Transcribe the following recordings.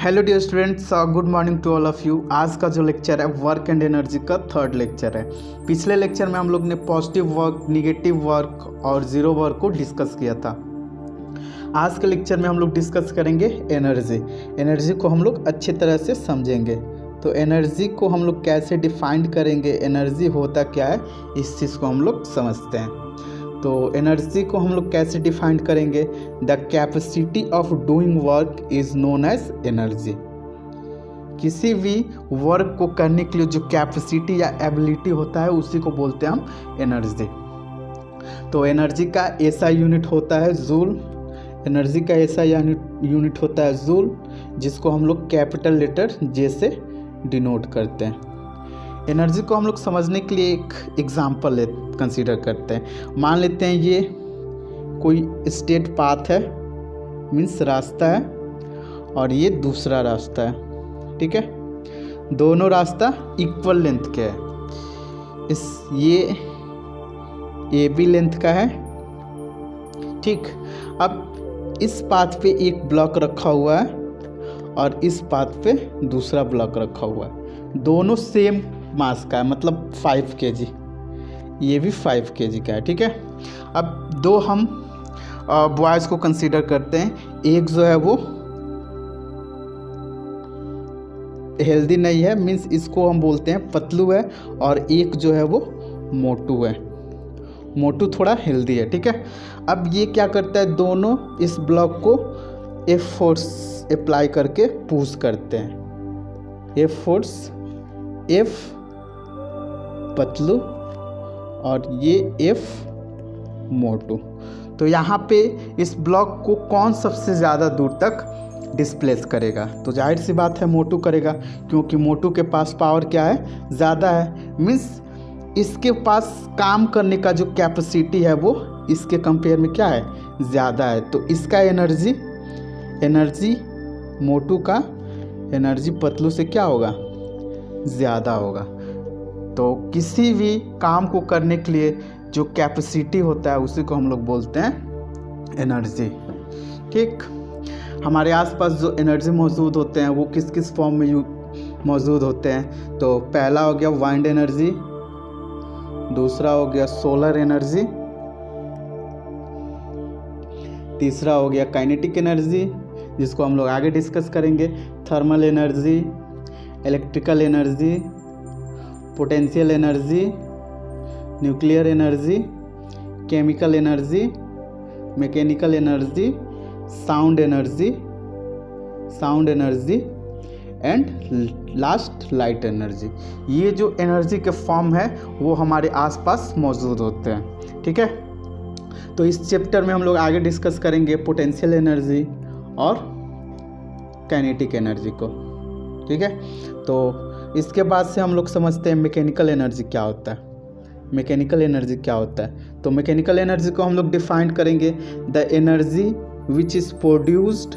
Hello dear students, good morning to all of you. आज का जो लेक्चर है वर्क एंड एनर्जी का थर्ड लेक्चर है। पिछले लेक्चर में हम लोग ने पॉजिटिव वर्क, निगेटिव वर्क और ज़ीरो वर्क को डिस्कस किया था। आज के लेक्चर में हम लोग डिस्कस करेंगे एनर्जी। एनर्जी को हम लोग अच्छे तरह से समझेंगे। तो एनर्जी को हम लोग कैसे डिफाइन करेंगे, एनर्जी होता क्या है, इस चीज़ को हम लोग समझते हैं। तो एनर्जी को हम लोग कैसे डिफाइन करेंगे? The capacity of doing work is known as energy. किसी भी वर्क को करने के लिए जो कैपेसिटी या एबिलिटी होता है उसी को बोलते हैं हम एनर्जी। तो एनर्जी का ऐसा यूनिट होता है जूल। एनर्जी का ऐसा यूनिट होता है जूल, जिसको हम लोग कैपिटल लेटर जे से डिनोट करते हैं। एनर्जी को हम लोग समझने के लिए एक एग्जाम्पल कंसीडर करते हैं। मान लेते हैं ये कोई स्ट्रेट पाथ है, मीन्स रास्ता है, और ये दूसरा रास्ता है। ठीक है, दोनों रास्ता इक्वल लेंथ के है। ये भी लेंथ का है। ठीक, अब इस पाथ पे एक ब्लॉक रखा हुआ है और इस पाथ पे दूसरा ब्लॉक रखा हुआ है। दोनों सेम मास का है, मतलब 5 kg। ये भी 5 kg का है। ठीक है, अब दो हम बॉयज़ को कंसीडर करते हैं। एक जो है वो हेल्दी नहीं है, मीन्स इसको हम बोलते हैं पतलू है, और एक जो है वो मोटू है। मोटू थोड़ा हेल्दी है। ठीक है, अब ये क्या करता है, दोनों इस ब्लॉक को एफ फोर्स अप्लाई करके पुश करते हैं। एफ फोर्स, एफ पतलू और ये एफ मोटू। तो यहाँ पे इस ब्लॉक को कौन सबसे ज़्यादा दूर तक डिस्प्लेस करेगा? तो जाहिर सी बात है मोटू करेगा, क्योंकि मोटू के पास पावर क्या है, ज़्यादा है। मीन्स इसके पास काम करने का जो कैपेसिटी है वो इसके कंपेयर में क्या है, ज़्यादा है। तो इसका एनर्जी मोटू का एनर्जी पतलू से क्या होगा, ज़्यादा होगा। तो किसी भी काम को करने के लिए जो कैपेसिटी होता है उसी को हम लोग बोलते हैं एनर्जी। ठीक, हमारे आसपास जो एनर्जी मौजूद होते हैं वो किस किस फॉर्म में मौजूद होते हैं? तो पहला हो गया वाइंड एनर्जी, दूसरा हो गया सोलर एनर्जी, तीसरा हो गया काइनेटिक एनर्जी, जिसको हम लोग आगे डिस्कस करेंगे, thermal energy, electrical energy, potential energy, nuclear energy, chemical energy, mechanical energy, sound energy and last light energy. ये जो एनर्जी के फॉर्म है वो हमारे आसपास मौजूद होते हैं। ठीक है, तो इस चैप्टर में हम लोग आगे डिस्कस करेंगे पोटेंशियल एनर्जी और काइनेटिक एनर्जी को। ठीक है, तो इसके बाद से हम लोग समझते हैं मैकेनिकल एनर्जी क्या होता है। मैकेनिकल एनर्जी क्या होता है? तो मैकेनिकल एनर्जी को हम लोग डिफाइन करेंगे, the energy which is produced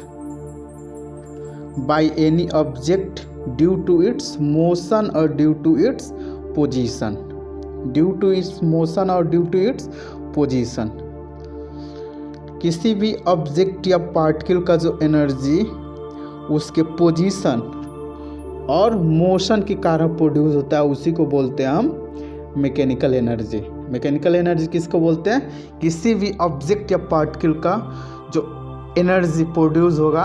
by any object due to its motion और due to its position. Due to its motion और ड्यू टू इट्स पोजीशन। किसी भी ऑब्जेक्ट या पार्टिकल का जो एनर्जी उसके पोजीशन और मोशन के कारण प्रोड्यूस होता है उसी को बोलते हैं हम मैकेनिकल एनर्जी। मैकेनिकल एनर्जी किसको बोलते हैं? किसी भी ऑब्जेक्ट या पार्टिकल का जो एनर्जी प्रोड्यूस होगा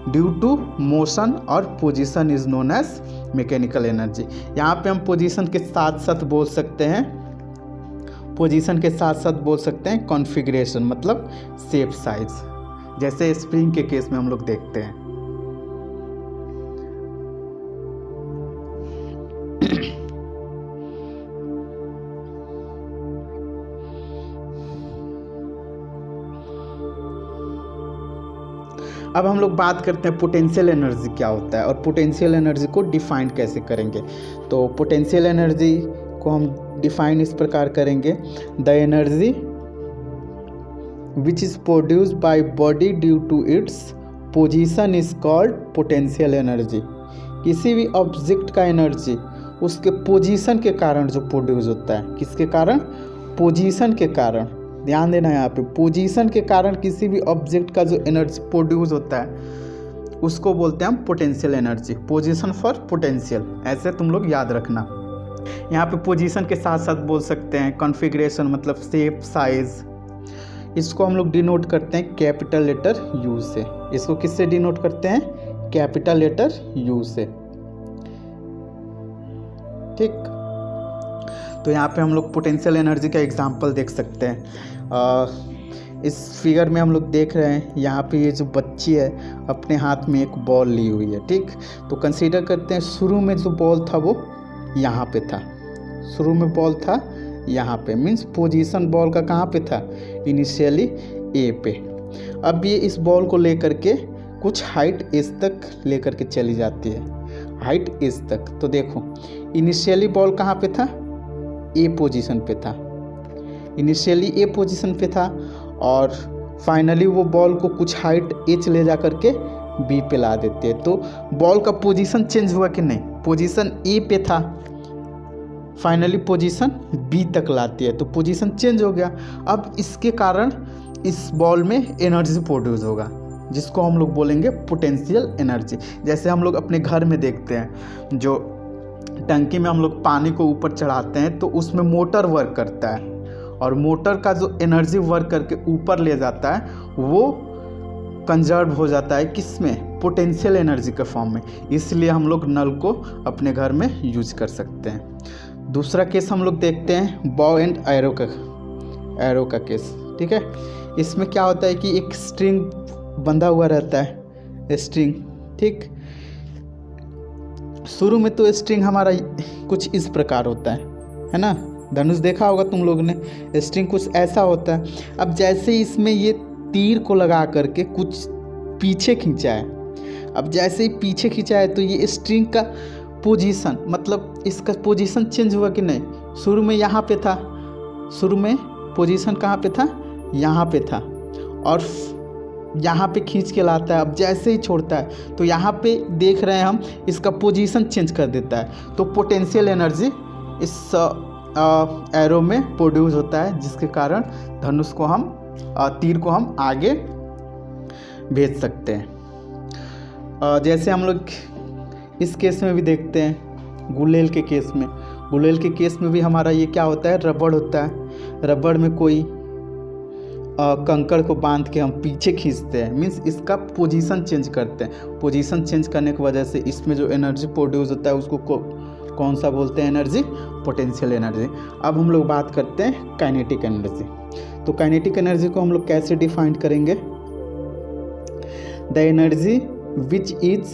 ड्यू टू मोशन और position is known as mechanical energy. यहाँ पे हम पोजीशन के साथ साथ बोल सकते हैं कॉन्फ़िगरेशन, मतलब शेप साइज, जैसे स्प्रिंग के केस में हम लोग देखते हैं। अब हम लोग बात करते हैं पोटेंशियल एनर्जी क्या होता है और पोटेंशियल एनर्जी को डिफाइन कैसे करेंगे। तो पोटेंशियल एनर्जी को हम डिफाइन इस प्रकार करेंगे, the energy which is produced by body due to its position is called potential energy. किसी भी ऑब्जेक्ट का एनर्जी उसके पोजीशन के कारण जो प्रोड्यूस होता है, किसके कारण? पोजीशन के कारण। ध्यान देना यहाँ पे, पोजीशन के कारण किसी भी ऑब्जेक्ट का जो एनर्जी प्रोड्यूस होता है उसको बोलते हैं हम potential energy, position for potential, ऐसे तुम लोग याद रखना। यहाँ पे पोजीशन के साथ साथ बोल सकते हैं कॉन्फ़िगरेशन, मतलब शेप, साइज। इसको हम लोग डिनोट करते हैं कैपिटल लेटर यू से। इसको किससे डिनोट करते हैं? कैपिटल लेटर यू से, ठीक। तो यहाँ पे हम लोग पोटेंशियल एनर्जी का एग्जांपल देख सकते हैं। इस फिगर में हम लोग देख रहे हैं, यहाँ पे ये जो बच्ची है अपने हाथ में एक बॉल ली हुई है, ठीक। तो कंसीडर करते हैं शुरू में जो बॉल था वो यहाँ पे था, शुरू में बॉल था यहाँ पे, मीन्स पोजीशन बॉल का कहाँ पे था? इनिशियली ए पे। अब ये इस बॉल को लेकर के कुछ हाइट एज तक लेकर के चली जाती है, हाइट एज तक। तो देखो इनिशियली बॉल कहाँ पे था? ए पोजीशन पे था, इनिशियली ए पोजीशन पे था, और फाइनली वो बॉल को कुछ हाइट एच ले जा करके बी पे ला देते हैं। तो बॉल का पोजीशन चेंज हुआ कि नहीं? पोजीशन ए पे था, फाइनली पोजीशन बी तक लाती है, तो पोजीशन चेंज हो गया। अब इसके कारण इस बॉल में एनर्जी प्रोड्यूस होगा, जिसको हम लोग बोलेंगे पोटेंशियल एनर्जी। जैसे हम लोग अपने घर में देखते हैं, जो टंकी में हम लोग पानी को ऊपर चढ़ाते हैं तो उसमें मोटर वर्क करता है, और मोटर का जो एनर्जी वर्क करके ऊपर ले जाता है वो कंजर्व हो जाता है किसमें? पोटेंशियल एनर्जी के फॉर्म में। इसलिए हम लोग नल को अपने घर में यूज कर सकते हैं। दूसरा केस हम लोग देखते हैं बॉ एंड एरो का केस, ठीक है। इसमें क्या होता है कि एक स्ट्रिंग बंधा हुआ रहता है, स्ट्रिंग, ठीक। शुरू में तो स्ट्रिंग हमारा कुछ इस प्रकार होता है ना, धनुष देखा होगा तुम लोग ने, स्ट्रिंग कुछ ऐसा होता है। अब जैसे ही इसमें ये तीर को लगा करके कुछ पीछे खींचा है, अब जैसे ही पीछे खींचा है तो ये स्ट्रिंग का पोजीशन, मतलब इसका पोजीशन चेंज हुआ कि नहीं? शुरू में यहाँ पे था, शुरू में पोजीशन कहाँ पे था? यहाँ पे था, और यहाँ पे खींच के लाता है। अब जैसे ही छोड़ता है तो यहाँ पे देख रहे हैं हम इसका पोजीशन चेंज कर देता है, तो पोटेंशियल एनर्जी इस एरो में प्रोड्यूस होता है, जिसके कारण धनुष को हम तीर को हम आगे भेज सकते हैं। जैसे हम लोग इस केस में भी देखते हैं, गुलेल के केस में, गुलेल के केस में भी हमारा ये क्या होता है? रबड़ होता है। रबड़ में कोई कंकड़ को बांध के हम पीछे खींचते हैं, मीन्स इसका पोजीशन चेंज करते हैं। पोजीशन चेंज करने की वजह से इसमें जो एनर्जी प्रोड्यूस होता है उसको कौन सा बोलते हैं? Energy, potential energy. अब हम लोग बात करते हैं काइनेटिक एनर्जी। तो काइनेटिक एनर्जी को हम लोग कैसे डिफाइन करेंगे? The energy which is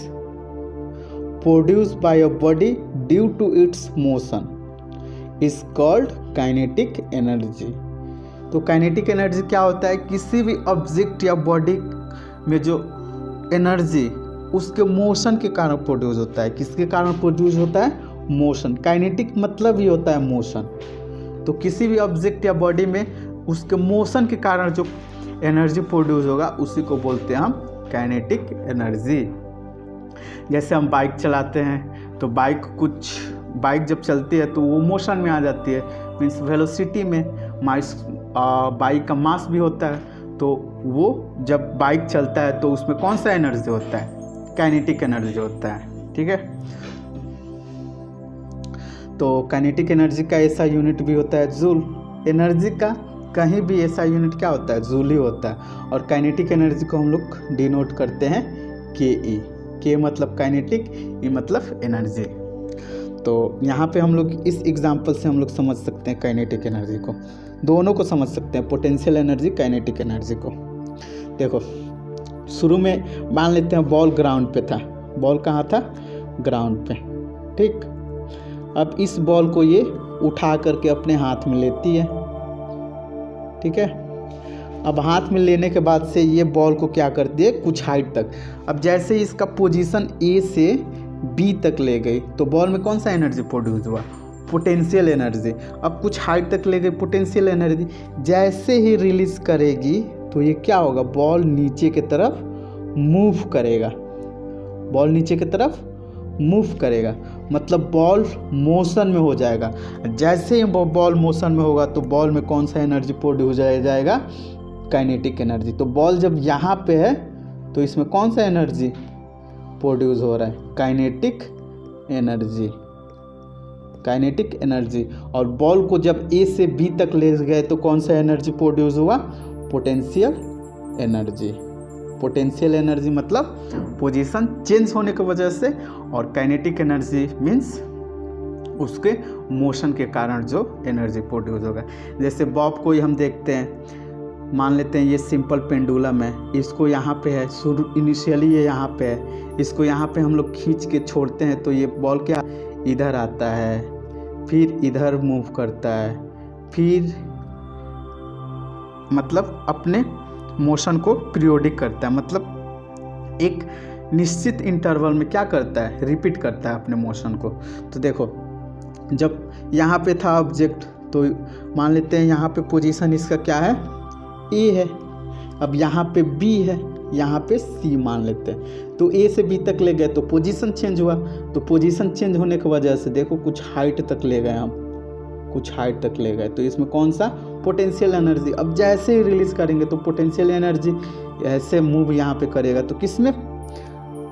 produced by a body due to its motion is called kinetic energy. तो काइनेटिक एनर्जी क्या होता है? किसी भी ऑब्जेक्ट या बॉडी में जो एनर्जी उसके मोशन के कारण प्रोड्यूस होता है। किसके कारण प्रोड्यूस होता है? मोशन। काइनेटिक मतलब ही होता है मोशन। तो किसी भी ऑब्जेक्ट या बॉडी में उसके मोशन के कारण जो एनर्जी प्रोड्यूस होगा उसी को बोलते हैं हम काइनेटिक एनर्जी। जैसे हम बाइक चलाते हैं तो बाइक जब चलती है तो वो मोशन में आ जाती है, मीन्स वेलोसिटी में। बाइक का मास भी होता है, तो वो जब बाइक चलता है तो उसमें कौन सा एनर्जी होता है? काइनेटिक एनर्जी होता है, ठीक है। तो काइनेटिक एनर्जी का ऐसा यूनिट भी होता है जूल। एनर्जी का कहीं भी ऐसा यूनिट क्या होता है? जूल ही होता है। और काइनेटिक एनर्जी को हम लोग डिनोट करते हैं के। के मतलब काइनेटिक, ई मतलब एनर्जी। तो यहाँ पे हम लोग इस एग्जांपल से हम लोग समझ सकते हैं काइनेटिक एनर्जी को, दोनों को समझ सकते हैं, पोटेंशियल एनर्जी, काइनेटिक एनर्जी को। देखो शुरू में मान लेते हैं बॉल ग्राउंड पे था। बॉल कहाँ था? ग्राउंड पे, ठीक। अब इस बॉल को ये उठा करके अपने हाथ में लेती है, ठीक है। अब हाथ में लेने के बाद से ये बॉल को क्या करती है? कुछ हाइट तक। अब जैसे ही इसका पोजीशन ए से बी तक ले गई तो बॉल में कौन सा एनर्जी प्रोड्यूस हुआ? Potential energy. अब कुछ हाइट तक ले गई पोटेंशियल एनर्जी, जैसे ही रिलीज करेगी तो ये क्या होगा? बॉल नीचे की तरफ मूव करेगा। बॉल नीचे की तरफ मूव करेगा, मतलब बॉल मोशन में हो जाएगा। जैसे ही बॉल मोशन में होगा तो बॉल में कौन सा एनर्जी प्रोड्यूस हो जाएगा? Kinetic energy. तो बॉल जब यहाँ पे है तो इसमें कौन सा एनर्जी? प्रोड्यूस हो रहा है, काइनेटिक एनर्जी। और बॉल को जब ए से बी तक ले गए तो कौन सा एनर्जी प्रोड्यूस हुआ, पोटेंशियल एनर्जी मतलब पोजीशन चेंज होने की वजह से, और काइनेटिक एनर्जी मीन्स उसके मोशन के कारण जो एनर्जी प्रोड्यूस होगा। जैसे बॉब को ही हम देखते हैं, मान लेते हैं ये सिंपल पेंडुलम है, इसको यहाँ पे है, शुरू इनिशियली ये यहाँ पे है, इसको यहाँ पे हम लोग खींच के छोड़ते हैं तो ये बॉल क्या इधर आता है, फिर इधर मूव करता है, फिर मतलब अपने मोशन को पीरियोडिक करता है, मतलब एक निश्चित इंटरवल में क्या करता है, रिपीट करता है अपने मोशन को। तो देखो जब यहाँ पे था ऑब्जेक्ट तो मान लेते हैं यहाँ पे पोजीशन इसका क्या है, ए है, अब यहाँ पे बी है, यहाँ पे सी मान लेते हैं, तो ए से बी तक ले गए तो पोजीशन चेंज हुआ, तो पोजीशन चेंज होने की वजह से देखो कुछ हाइट तक ले गए हम, तो इसमें कौन सा पोटेंशियल एनर्जी, अब जैसे ही रिलीज करेंगे तो पोटेंशियल एनर्जी ऐसे मूव यहाँ पे करेगा तो किस में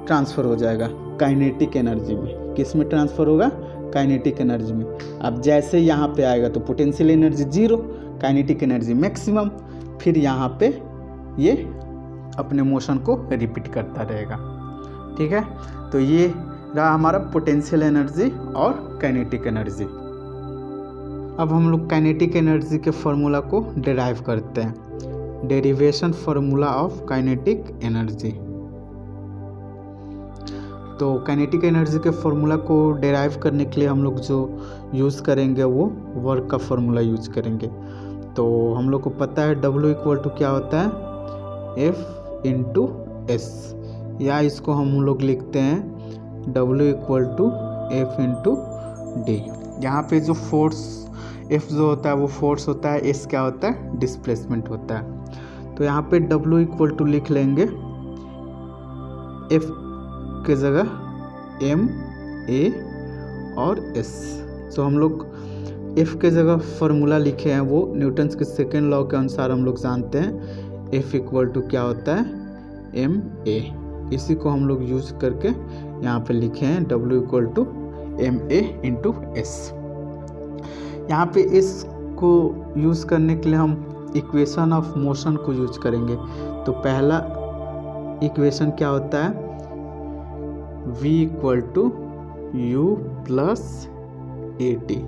ट्रांसफ़र हो जाएगा, काइनेटिक एनर्जी में। किस में ट्रांसफ़र होगा, काइनेटिक एनर्जी में। अब जैसे यहाँ पे आएगा तो potential energy 0, kinetic energy maximum, फिर यहाँ पे ये अपने मोशन को रिपीट करता रहेगा। ठीक है, तो ये रहा हमारा पोटेंशियल एनर्जी और काइनेटिक एनर्जी। अब हम लोग काइनेटिक एनर्जी के फॉर्मूला को डिराइव करते हैं, derivation formula of kinetic energy. तो काइनेटिक एनर्जी के फॉर्मूला को डिराइव करने के लिए हम लोग जो यूज़ करेंगे वो वर्क का फॉर्मूला यूज़ करेंगे। तो हम लोग को पता है W इक्वल टू क्या होता है, F इंटू एस, या इसको हम लोग लिखते हैं W equal to F into D. यहाँ पे जो फोर्स F जो होता है वो फोर्स होता है, S क्या होता है, डिस्प्लेसमेंट होता है। तो यहाँ पे W इक्वल टू लिख लेंगे F के जगह M A और S। तो हम लोग F के जगह फार्मूला लिखे हैं वो न्यूटन्स के सेकेंड लॉ के अनुसार हम लोग जानते हैं F इक्वल टू क्या होता है, M A। इसी को हम लोग यूज़ करके यहाँ पे लिखे हैं W equal to M A into S। यहाँ पे S को यूज़ करने के लिए हम इक्वेशन ऑफ मोशन को यूज करेंगे। तो पहला इक्वेशन क्या होता है, V equal to U plus a t.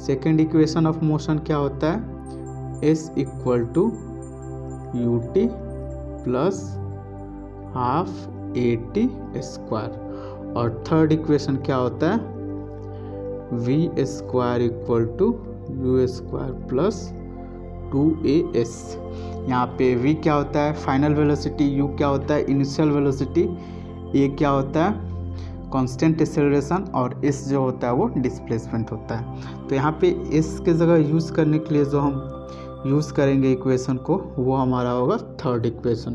Second equation of motion क्या होता है, S equal to u t plus half a t square. और थर्ड इक्वेशन क्या होता है, V square equal to u square plus 2AS। यहाँ पे V क्या होता है, फाइनल वेलोसिटी, U क्या होता है, इनिशियल वेलोसिटी, A क्या होता है, कांस्टेंट एक्सेलरेशन, और S जो होता है वो डिस्प्लेसमेंट होता है। तो यहाँ पे S के जगह यूज़ करने के लिए जो हम यूज़ करेंगे इक्वेशन को वो हमारा होगा थर्ड इक्वेशन।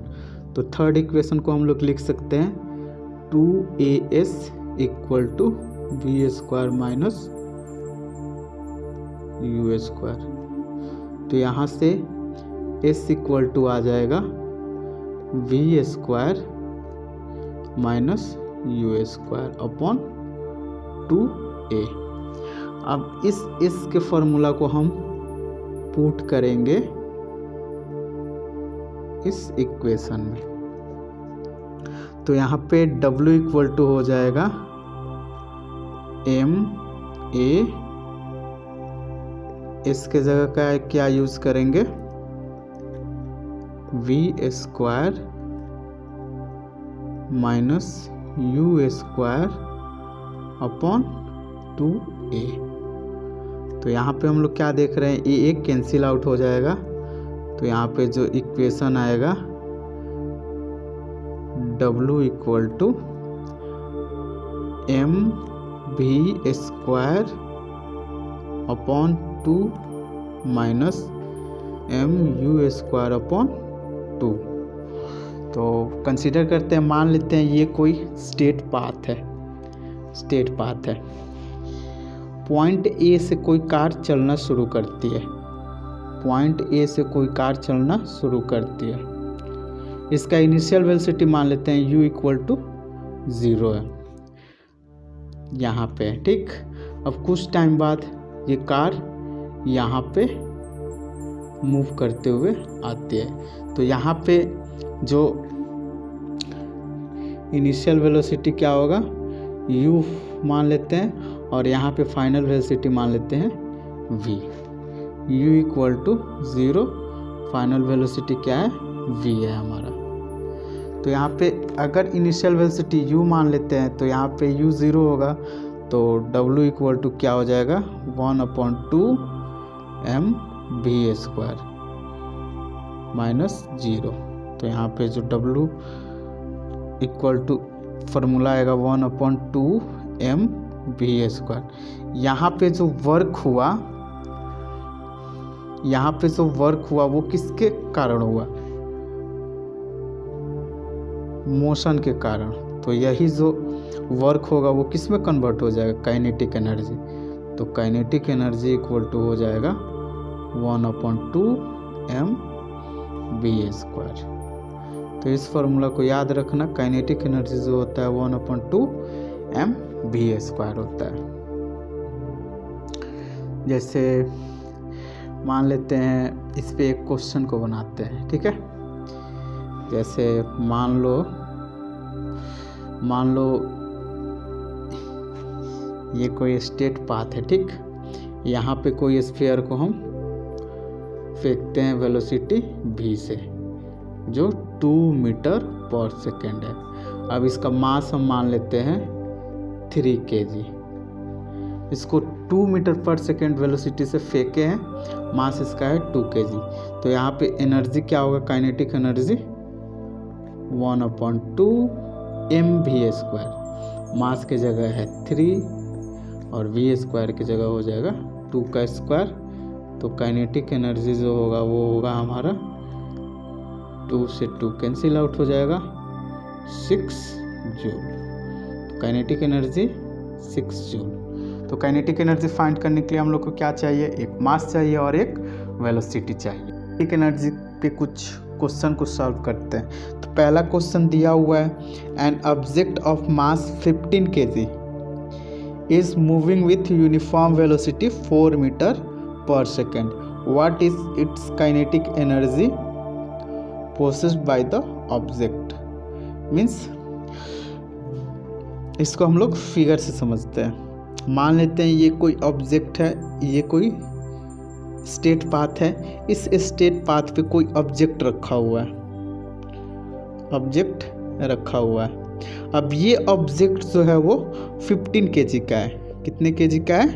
तो थर्ड इक्वेशन को हम लोग लिख सकते हैं 2AS equal to V square minus U square. तो यहाँ से S इक्वल टू आ जाएगा V square minus U square upon 2A। अब इस के फॉर्मूला को हम पुट करेंगे इस इक्वेशन में। तो यहाँ पे W इक्वल टू हो जाएगा M A, इसके जगह का क्या यूज़ करेंगे, V square minus U square upon 2A। तो यहाँ पे हम लोग क्या देख रहे हैं, ये एक कैंसिल आउट हो जाएगा। तो यहाँ पे जो इक्वेशन आएगा W equal to M V square upon 2 minus M U square upon 2। तो कंसीडर करते हैं, मान लेते हैं ये कोई स्ट्रेट पाथ है। पॉइंट ए से कोई कार चलना शुरू करती है। इसका इनिशियल वेलोसिटी मान लेते हैं U इक्वल टू 0 है यहाँ पे, ठीक। अब कुछ टाइम बाद ये कार यहाँ पे मूव करते हुए आती है, तो यहाँ पे जो इनिशियल वेलोसिटी क्या होगा, u मान लेते हैं, और यहाँ पे फाइनल वेलोसिटी मान लेते हैं v। u equal to 0, final velocity क्या है, v है हमारा। तो यहाँ पे अगर इनिशियल वेलोसिटी u मान लेते हैं तो यहाँ पे u 0 होगा, तो w इक्वल टू क्या हो जाएगा, 1/2 mv² माइनस 0। तो यहाँ पे जो w इक्वल टू फार्मूला आएगा 1/2 mv²। यहाँ पे जो वर्क हुआ वो किसके कारण हुआ, मोशन के कारण। तो यही जो वर्क होगा वो किस में कन्वर्ट हो जाएगा, काइनेटिक एनर्जी। तो काइनेटिक एनर्जी इक्वल टू हो जाएगा 1/2 mv²। तो इस फार्मूला को याद रखना, काइनेटिक एनर्जी जो होता है 1/2 mv² होता है। जैसे मान लेते हैं इस पे एक क्वेश्चन को बनाते हैं, ठीक है। जैसे मान लो ये कोई स्टेट पाथ है, ठीक। यहाँ पे कोई स्फीयर को हम फेंकते हैं वेलोसिटी v से, जो 2 मीटर पर सेकेंड है। अब इसका मास हम मान लेते हैं 3 kg। इसको 2 मीटर पर सेकेंड वेलोसिटी से फेंके हैं, मास इसका है 2 kg। तो यहाँ पे एनर्जी क्या होगा, काइनेटिक एनर्जी 1/2 mv²। मास की जगह है 3 और v² की जगह हो जाएगा 2 का स्क्वायर। तो काइनेटिक एनर्जी जो होगा वो होगा हमारा 2 से 2 कैंसिल आउट हो जाएगा 6 जूल। तो काइनेटिक एनर्जी 6 जूल। तो काइनेटिक एनर्जी फाइंड करने के लिए हम लोग को क्या चाहिए, एक मास चाहिए और एक वेलोसिटी चाहिए। काइनेटिक एनर्जी पे कुछ क्वेश्चन को सॉल्व करते हैं। तो पहला क्वेश्चन दिया हुआ है, an object of mass 15 kg is moving with uniform velocity 4 metre per second, what is its kinetic energy possessed by the object. Means इसको हम लोग फिगर से समझते हैं। मान लेते हैं ये कोई ऑब्जेक्ट है, ये कोई स्टेट पाथ है, इस स्टेट पाथ पे कोई ऑब्जेक्ट रखा हुआ है, अब ये ऑब्जेक्ट जो है वो 15 kg का है। कितने kg का है,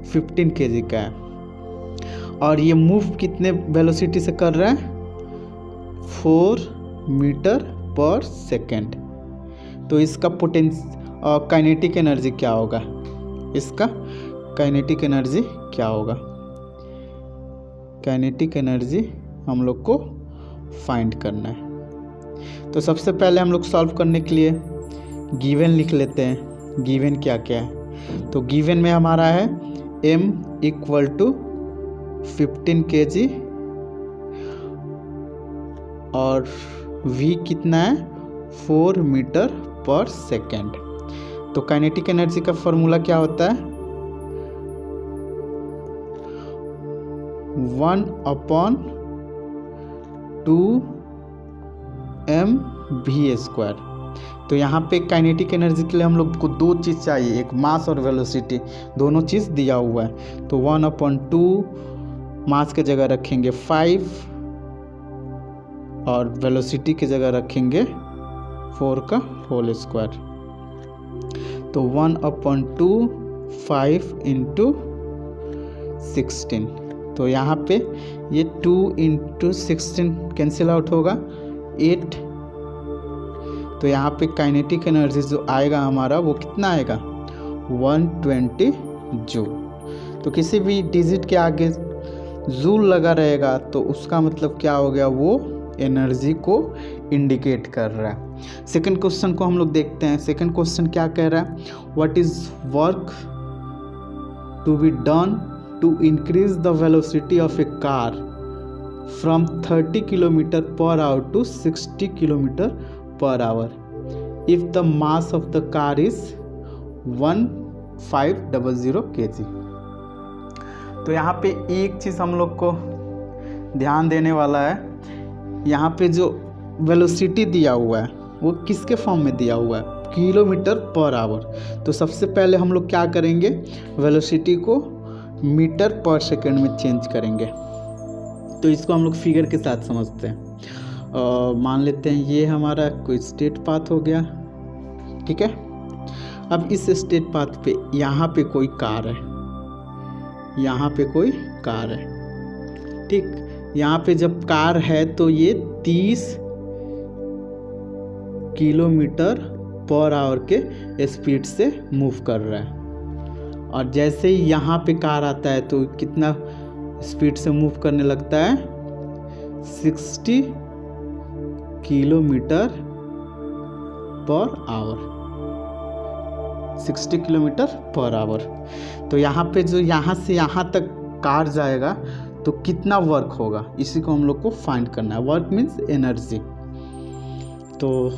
15 kg का है। और ये मूव कितने वेलोसिटी से कर रहा है, 4 मीटर पर सेकेंड। तो इसका काइनेटिक एनर्जी क्या होगा, इसका काइनेटिक एनर्जी क्या होगा, काइनेटिक एनर्जी हम लोग को फाइंड करना है। तो सबसे पहले हम लोग सॉल्व करने के लिए गिवन लिख लेते हैं। गिवन क्या क्या है, तो गिवन में हमारा है m इक्वल टू 15 kg और v कितना है, 4 मीटर पर सेकेंड। तो काइनेटिक एनर्जी का फॉर्मूला क्या होता है, 1/2 mv²। तो यहाँ पे काइनेटिक एनर्जी के लिए हम लोग को दो चीज़ चाहिए, एक मास और वेलोसिटी, दोनों चीज़ दिया हुआ है। तो 1/2 मास के जगह रखेंगे 5 और वेलोसिटी की जगह रखेंगे 4 का होल स्क्वायर। तो 1/2 5 × 16। तो यहाँ पे ये 2 × 16 कैंसिल आउट होगा 8। तो यहाँ पे काइनेटिक एनर्जी जो आएगा हमारा वो कितना आएगा, 120 जूल। तो किसी भी डिजिट के आगे जूल लगा रहेगा तो उसका मतलब क्या हो गया, वो एनर्जी को इंडिकेट कर रहा है। सेकंड क्वेश्चन को हम लोग देखते हैं। सेकंड क्वेश्चन क्या कह रहा है, what is work to be done to increase the velocity of a car from 30 km/h to 60 km/h। If the mass of the car is 1500 kg। तो यहाँ पे एक चीज़ हम लोग को ध्यान देने वाला है, यहाँ पे जो वेलोसिटी दिया हुआ है वो किसके फॉर्म में दिया हुआ है, किलोमीटर पर आवर। तो सबसे पहले हम लोग क्या करेंगे, वेलोसिटी को मीटर पर सेकेंड में चेंज करेंगे। तो इसको हम लोग फिगर के साथ समझते हैं। मान लेते हैं ये हमारा कोई स्ट्रेट पाथ हो गया, ठीक है। अब इस स्ट्रेट पाथ पे यहाँ पे कोई कार है, यहाँ पे कोई कार है, ठीक। यहाँ पे जब कार है तो ये 30 किलोमीटर पर आवर के स्पीड से मूव कर रहा है। और जैसे ही यहाँ पे कार आता है तो कितना स्पीड से मूव करने लगता है, 60 kilometre per our, 60 kilometre per our. तो यहाँ पे जो यहाँ से यहाँ तक कार जाएगा तो कितना वर्क होगा, इसी को हम लोग को फाइंड करना है। Work means energy. तो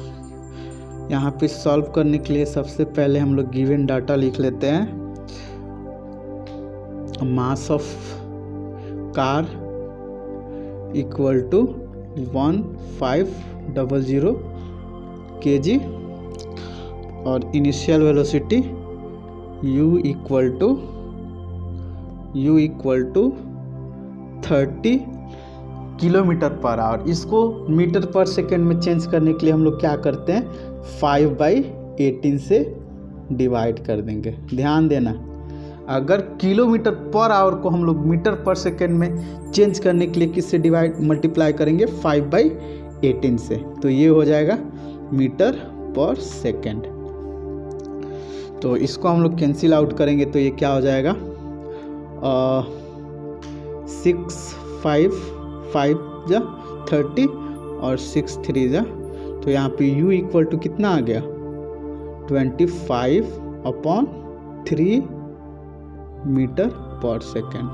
यहाँ पे सॉल्व करने के लिए सबसे पहले हम लोग गिवन डाटा लिख लेते हैं। Mass of car equal to 1500 kg और initial velocity u equal to 30 kilometre per hour. इसको मीटर पर सेकेंड में चेंज करने के लिए हम लोग क्या करते हैं, 5/18 से डिवाइड कर देंगे। ध्यान देना, अगर किलोमीटर पर आवर को हम लोग मीटर पर सेकेंड में चेंज करने के लिए किससे मल्टीप्लाई करेंगे, 5/18 से। तो ये हो जाएगा मीटर पर सेकेंड। तो इसको हम लोग कैंसिल आउट करेंगे तो ये क्या हो जाएगा, 6 5 5 जा 30 और 6 3 जा, तो यहाँ पे u इक्वल टू कितना आ गया, 25/3 मीटर पर सेकेंड।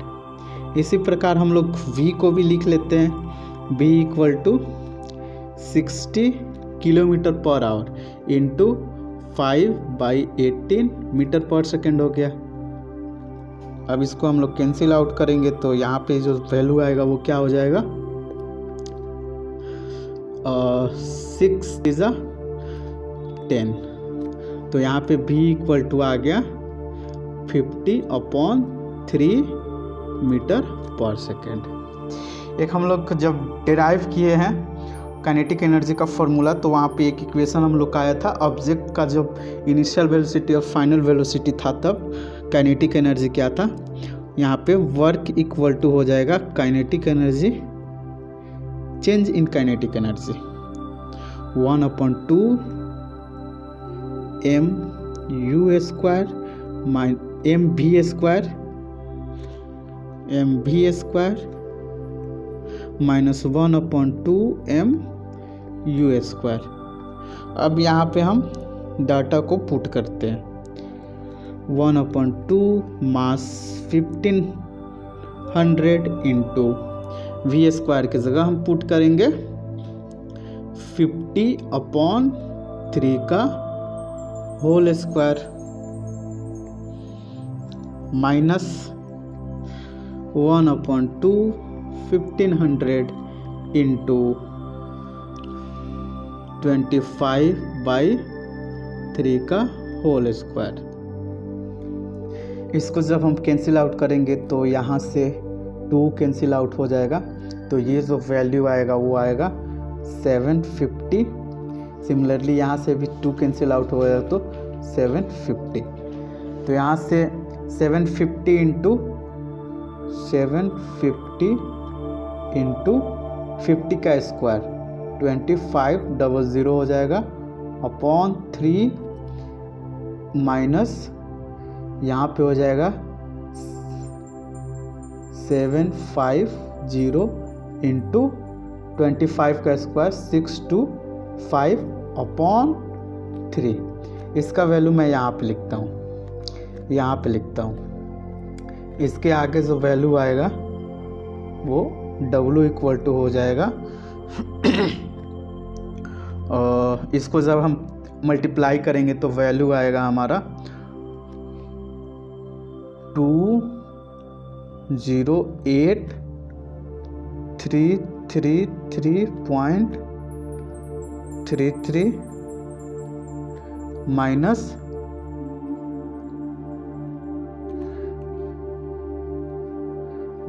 इसी प्रकार हम लोग v को भी लिख लेते हैं, v equal to 60 kilometre per hour into 5/18 metre per second हो गया। अब इसको हम लोग कैंसिल आउट करेंगे तो यहाँ पे जो वैल्यू आएगा वो क्या हो जाएगा, 6 is 10। तो यहाँ पे v इक्वल टू आ गया 50/3 मीटर पर सेकेंड। एक हम लोग जब डिराइव किए हैं काइनेटिक एनर्जी का फॉर्मूला, तो वहाँ पे एक इक्वेशन हम लोग का आया था, ऑब्जेक्ट का जब इनिशियल वेलोसिटी और फाइनल वेलोसिटी था तब काइनेटिक एनर्जी क्या था। यहाँ पे वर्क इक्वल टू हो जाएगा kinetic energy, change in kinetic energy 1/2 mv square minus 1/2 mu square. अब यहाँ पे हम डाटा को पुट करते हैं, 1/2 मास 1500 इंटू v स्क्वायर की जगह हम पुट करेंगे 50/3 का होल स्क्वायर माइनस 1/2 1500 इंटू 25/3 का होल स्क्वायर। इसको जब हम कैंसिल आउट करेंगे तो यहाँ से 2 कैंसिल आउट हो जाएगा, तो ये जो वैल्यू आएगा वो आएगा 750। सिमिलरली यहाँ से भी 2 कैंसिल आउट हो जाएगा तो 750। तो यहाँ से 750 इंटू 50 का स्क्वायर 2500 हो जाएगा अपॉन 3 माइनस यहाँ पे हो जाएगा 750 इंटू 25 का स्क्वायर 625/3। इसका वैल्यू मैं यहाँ पे लिखता हूँ, इसके आगे जो वैल्यू आएगा वो W इक्वल टू हो जाएगा इसको जब हम मल्टीप्लाई करेंगे तो वैल्यू आएगा हमारा 208,333.33 माइनस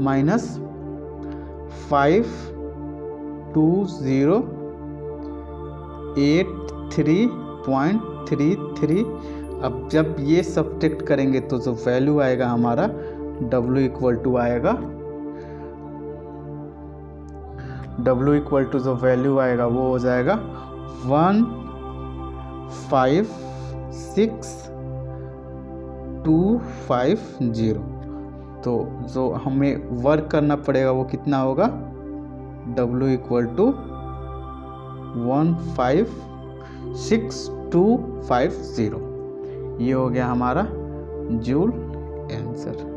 -5208.33। अब जब ये सब्ट्रैक्ट करेंगे तो जो वैल्यू आएगा हमारा W इक्वल टू आएगा, W इक्वल टू जो वैल्यू आएगा वो हो जाएगा 156,250। तो जो हमें वर्क करना पड़ेगा वो कितना होगा, W इक्वल टू 156,250। ये हो गया हमारा जूल आंसर।